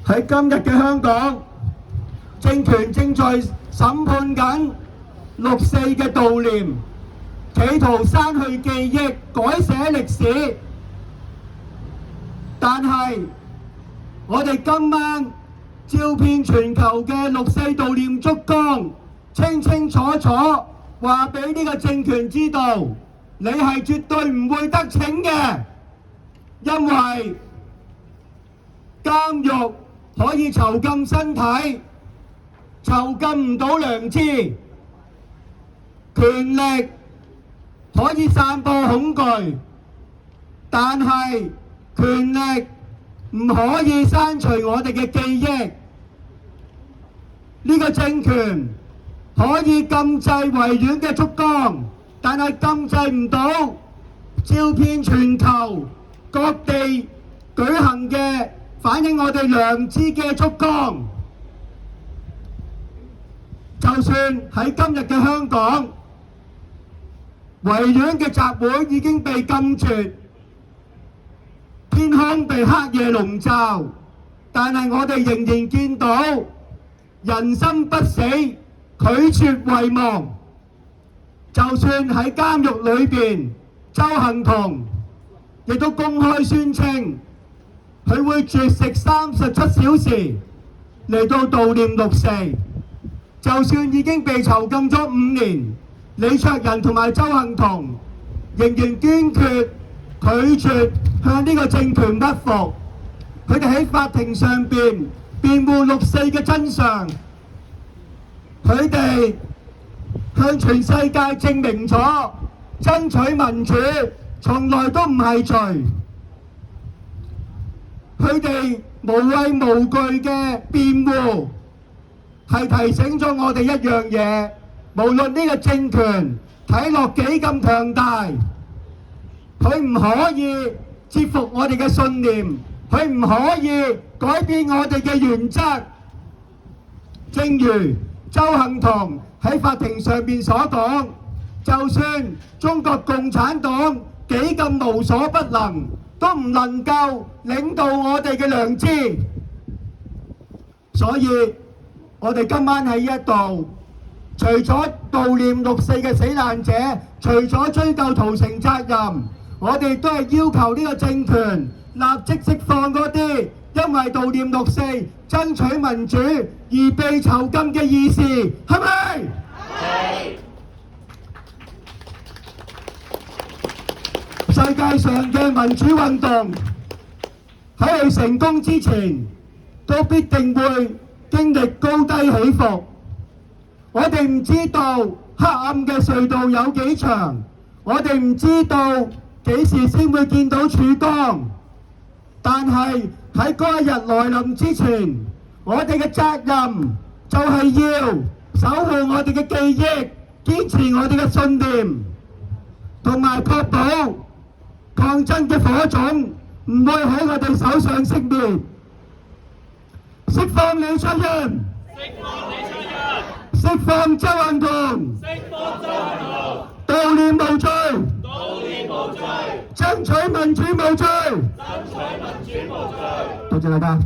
喺今日嘅香港，政權正在審判緊六四嘅悼念，企圖刪去記憶，改寫歷史。但係我哋今晚照遍全球嘅六四悼念燭光，清清楚楚話俾呢個政權知道，你係絕對唔會得逞嘅，因為監獄可以囚禁身體，囚禁唔到良知；權力可以散播恐懼，但係權力唔可以刪除我哋嘅記憶。呢個政權可以禁制維園嘅燭光，但係禁制唔到照遍全球各地舉行嘅反映我哋良知嘅燭光。就算喺今日嘅香港，維園嘅集會已經被禁絕，天空被黑夜籠罩，但係我哋仍然見到人心不死，拒絕遺忘。就算喺監獄裏邊，鄒幸彤亦都公開宣稱佢會絕食37小時嚟到悼念六四。就算已經被囚禁咗5年，李卓人同埋鄒幸彤仍然堅決拒絕向呢個政權屈服。佢哋喺法庭上邊辯護六四嘅真相，佢哋向全世界證明咗爭取民主從來都唔係罪。佢哋無畏無懼嘅辯護係提醒咗我哋一樣嘢，無論呢個政權睇落幾咁強大，佢唔可以折服我哋嘅信念，佢唔可以改變我哋嘅原則。正如鄒幸彤喺法庭上面所講，就算中國共產黨幾咁無所不能，都唔能夠領導我哋嘅良知。所以我哋今晚喺呢一度，除咗悼念六四嘅死難者，除咗追究屠城責任，我哋都係要求呢個政權立即釋放嗰啲因為悼念六四、爭取民主而被囚禁嘅義士，係咪？係。世界上嘅民主運動喺佢成功之前，都必定會經歷高低起伏。我哋唔知道黑暗嘅隧道有幾長，我哋唔知道幾時先會見到曙光。但係喺嗰一日來臨之前，我哋嘅責任就係要守護我哋嘅記憶，堅持我哋嘅信念，同埋確保抗爭嘅火種唔會喺我哋手上熄滅。釋放李卓人，釋放鄒幸彤，悼念無罪，爭取民主無罪，多謝大家。